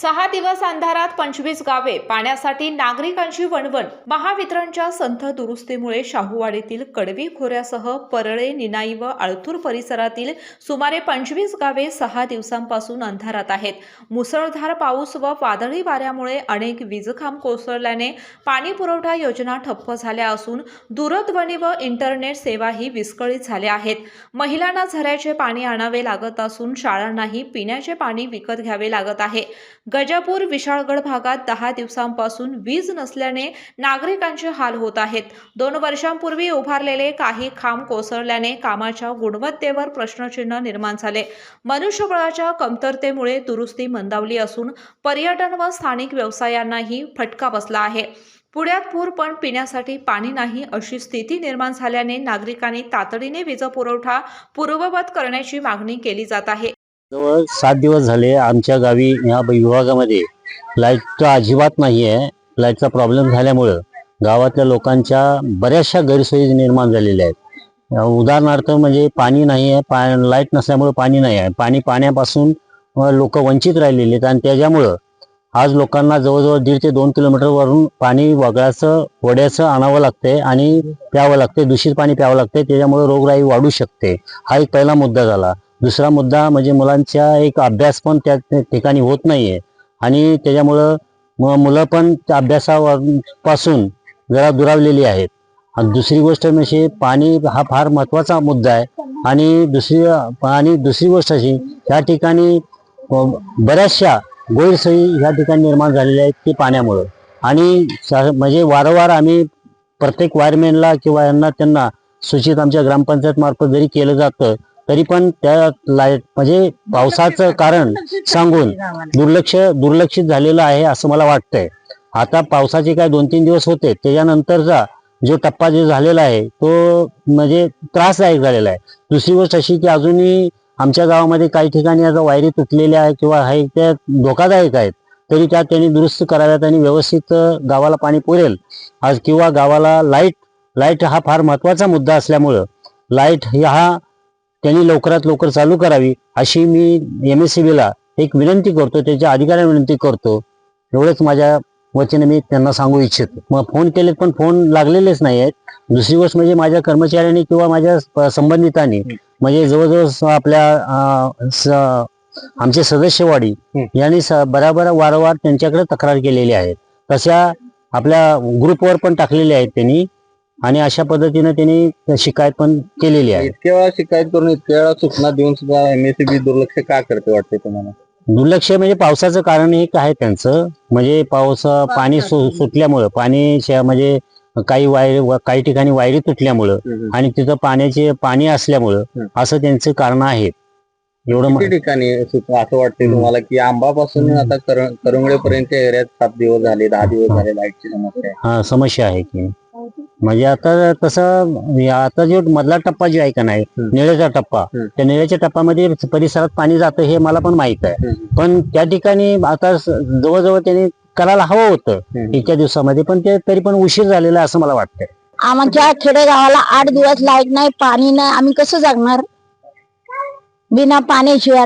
6 दिवस अंधारात 25 गावे पाण्यासाठी नागरिकांची वणवण। महावितरणच्या संथ दुरुस्तीमुळे शाहूवाडीतील कडवी खोऱ्यासह परळे, निनाई व आळतूर परिसरातील सुमारे 25 गावे 6 दिवसांपासून अंधारात आहेत। मुसळधार पाऊस व वादळी वाऱ्यामुळे अनेक वीजखांब कोसळल्याने पाणी पुरवठा योजना ठप्प झाल्या असून दूरध्वनी व इंटरनेट सेवाही विस्कळीत झाल्या आहेत। महिलांना झऱ्याचे पाणी आणावे लागत असून शाळांनाही पिण्याचे पाणी विकत घ्यावे लागत आहे। गजापूर विशाळगड भागात 10 दिवसांपासून वीज नसल्याने नागरिकांचे हाल होत आहेत। 2 वर्षांपूर्वी उभारलेले काही खांब कोसळल्याने कामाच्या गुणवत्तेवर प्रश्नचिन्ह निर्माण झाले। मनुष्यबळाच्या कमतरतेमुळे दुरुस्ती मंदावली असून पर्यटन व स्थानिक व्यवसायांनाही फटका बसला आहे। पुण्यात पूर पण पिण्यासाठी पाणी नाही अशी स्थिती निर्माण झाल्याने नागरिकांनी तातडीने वीज पुरवठा पूर्ववत करण्याची मागणी केली जात आहे। जवळ 7 दिवस झाले आमच्या गावी या विभागामध्ये लाईट अजिबात नाही आहे। लाईटचा प्रॉब्लेम झाल्यामुळे गावातल्या लोकांच्या बऱ्याचशा गैरसोयी निर्माण झालेल्या आहेत। उदाहरणार्थ म्हणजे पाणी नाही आहे, लाईट नसल्यामुळे पाणी नाही आहे, पाण्यापासून लोक वंचित राहिलेले आहेत आणि त्याच्यामुळं आज लोकांना जवळजवळ 1.5 ते 2 किलोमीटरवरून पाणी वड्याचं आणावं लागतंय आणि प्यावं लागतंय, दूषित पाणी प्यावं लागतंय। त्याच्यामुळे रोगराई वाढू शकते। हा एक पहिला मुद्दा झाला। दुसरा मुद्दा म्हणजे मुलांचा एक अभ्यास पण त्या ठिकाणी होत नाहीये आणि त्याच्यामुळं मुलं पण अभ्यासापासून जरा दुरावलेली आहेत। आणि दुसरी गोष्ट म्हणजे पाणी हा फार महत्वाचा मुद्दा आहे। आणि दुसरी गोष्ट अशी या ठिकाणी बऱ्याचशा गैरसोयी या ठिकाणी निर्माण झालेल्या आहेत की पाण्यामुळे। आणि म्हणजे वारंवार आम्ही प्रत्येक वायरमॅनला किंवा त्यांना सूचित आमच्या ग्रामपंचायत मार्फत जरी केलं जातं तरी पण त्या लाईट म्हणजे पावसाचं कारण सांगून दुर्लक्षित झालेलं आहे असं मला वाटतंय। आता पावसाचे काय 2-3 दिवस होते, त्याच्यानंतरचा जो टप्पा जो झालेला आहे तो म्हणजे त्रासदायक झालेला आहे। दुसरी गोष्ट अशी की अजूनही आमच्या गावामध्ये काही ठिकाणी आता वायरी तुटलेल्या आहेत किंवा आहे त्या धोकादायक आहेत, तरी त्या त्यांनी दुरुस्त कराव्यात आणि व्यवस्थित गावाला पाणी पुरेल आज किंवा गावाला लाईट हा फार महत्वाचा मुद्दा असल्यामुळं लाईट हा त्यांनी लवकरात लवकर चालू करावी अशी मी MSCBला एक विनंती करतो, त्याच्या अधिकाऱ्यांना विनंती करतो। एवढंच माझ्या वतीने मी त्यांना सांगू इच्छितो। मग फोन केले पण फोन लागलेलेच नाही आहेत। दुसरी गोष्ट म्हणजे माझ्या कर्मचाऱ्यांनी किंवा माझ्या संबंधितांनी म्हणजे जवळजवळ आपल्या आमचे सदस्यवाडी यांनी बराबर वारंवार त्यांच्याकडे तक्रार केलेली आहे। तशा आपल्या ग्रुपवर पण टाकलेले आहेत त्यांनी आणि अशा पद्धतीने त्यांनी शिकायत पण केलेली आहे। इतक्या वेळा शिकायत करून इतक्या वेळा सूचना देऊन सुद्धा MSCB दुर्लक्ष का करते वाटते तुम्हाला? दुर्लक्ष म्हणजे पावसाचं कारण एक आहे त्यांचं, म्हणजे पाणी सुटल्यामुळं म्हणजे काही ठिकाणी वायरी तुटल्यामुळं आणि तिथं पाणी असल्यामुळं असं त्यांचं कारण आहेत। एवढं ठिकाणी असं वाटते तुम्हाला की आंबापासून आता करंगळेपर्यंत एरियात 7 दिवस झाले, 10 दिवस झाले लाईटची समस्या समस्या आहे की म्हणजे आता तसं आता जो मधला टप्पा जो आहे का नाही निळ्याचा टप्पा, त्या निळ्याच्या टप्प्यामध्ये परिसरात पाणी जातं हे मला पण माहित आहे। पण त्या ठिकाणी आता जवळजवळ त्यांनी करायला हवं होतं इतक्या दिवसामध्ये, पण ते तरी पण उशीर झालेला आहे असं मला वाटतंय। आमच्या खेडेगावाला 8 दिवस लाईट नाही, पाणी नाही, आम्ही कसं जगणार बिना पाण्याशिवाय?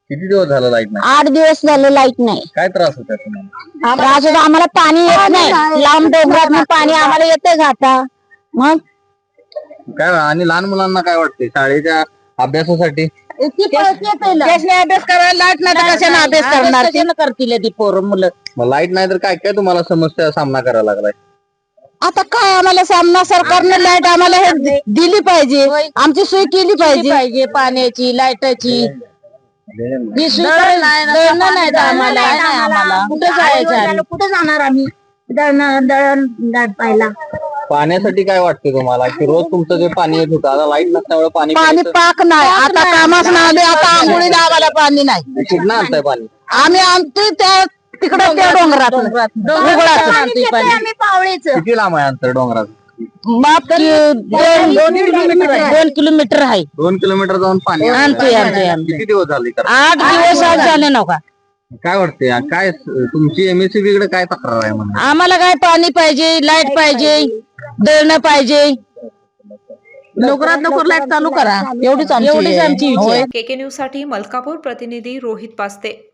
किती दिवस झालं लाईट नाही? 8 दिवस झाले लाईट नाही। काय त्रास होता तुम्हाला? त्रास होता आम्हाला, पाणी येत नाही, लांब डोंगरात पाणी आम्हाला येते घाटा। मग काय आणि लहान मुलांना काय वाटते शाळेच्या अभ्यासासाठी? अभ्यास करायला लाईट नाही तर कशाने अभ्यास करणार? करतील ती पोरं मुलं। मग लाईट नाही तर काय काय तुम्हाला समस्या सामना करायला लागलाय? आता काय आम्हाला सामना, सरकारने लाईट आम्हाला हे दिली पाहिजे, आमची सोय केली पाहिजे पाण्याची, लाईटाची। कुठे जाणार आम्ही दळण पाहिला? पाण्यासाठी काय वाटतं तुम्हाला की रोज तुमचं जे पाणी येत होतं आता लाईट नसल्यामुळे पाणी पाक नाही, आता कामाच नाही, आता आंघोळीला आम्हाला पाणी नाही। कुठनं आणताय पाणी? आम्ही आणतोय त्या तिकडे त्या डोंगरात किती लांब आहे अंतर डोंगरात? 2 किलोमीटर आहे। 2 किलोमीटर जाऊन पाणी आणतोय किती दिवस झाले? 8 दिवस झाले नका। काय वाटते काय तुमची MSCB कडे काय तक्रार आहे म्हणून? आम्हाला काय पाणी पाहिजे, लाईट पाहिजे, दळणं पाहिजे, लवकरात लवकर लाईट चालू करा, एवढीच आमची इच्छा आहे। KK न्यूज साठी मलकापूर प्रतिनिधी रोहित पास्ते।